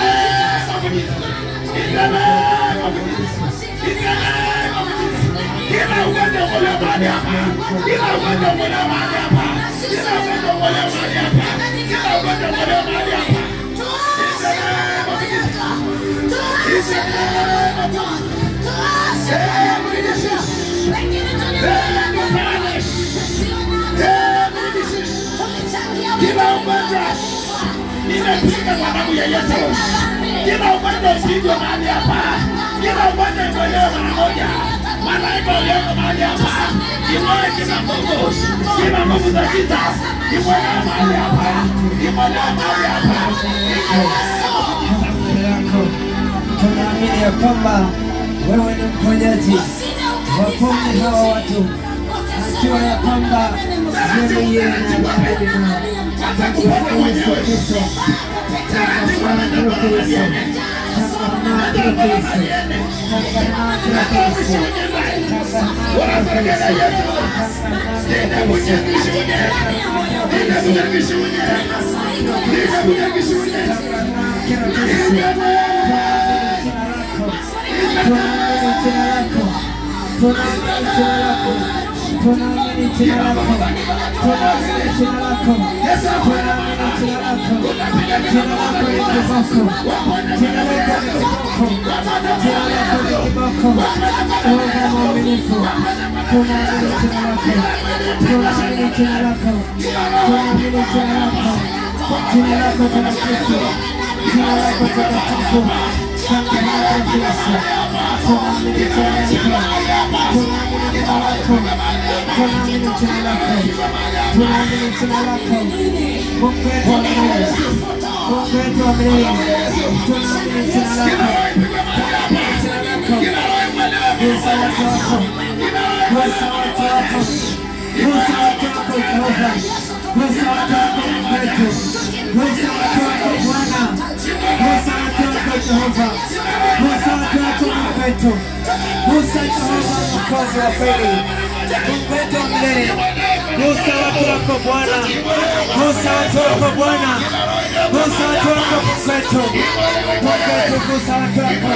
name of Jesus. In the name of Jesus. In the name of Jesus. Kila ugonjwa kwenye mahali hapa. Kila ugonjwa kwenye mahali hapa. Kila ugonjwa kwenye mahali hapa. Kila ugonjwa kwenye mahali hapa. In the name of Jesus. In the name of Jesus. Every disease. Every paralysis. Every disease. Kila ugonjwa nimepiga kwa damu ya Yesu. Kila ugonjwa usipigwe mahali hapa. Kila ugonjwa itolewe mara moja. Malaika walioko mahali hapa. Imoe kila nguvu. Kila nguvu za giza. Imoe mahali hapa. Imoe mahali hapa. Tunaamini ya kwamba wewe ni mponyaji. Waponye hawa watu. Najua ya kwamba yeye na Bwana tunaamini jina lako, tunaamini jina lako, tunaamini jina lako, jina lako ni kiboko, jina lako ni kiboko, jina lako ni kiboko, Bwana mwaminifu, tunaamini jina lako, tunaamini jina lako, tunaamini jina lako, jina lako takatifu, jina lako takatifu, tunaamini Yesu, tunaamini jina lako, tunaamini jina lako, tunaamini jina lako, Mungu wetu wa milele, Mungu wetu wa milele, tunaamini jina lako, tunaamini jina lako, Yesu watu wako, Yesu watu wako, Yesu watu wako Jehova, Yesu watu wako Mungu wetu, Yesu watu wako Bwana, Yesu watu wako Jehova, Yesu watu wako Mungu wetu, Musa Jehova mwokozi wa kweli, Mungu wetu wa milele, Musa watu wako Bwana, Musa watu wako Bwana, Musa watu wako Mungu wetu, Mungu wetu Musa watu wako,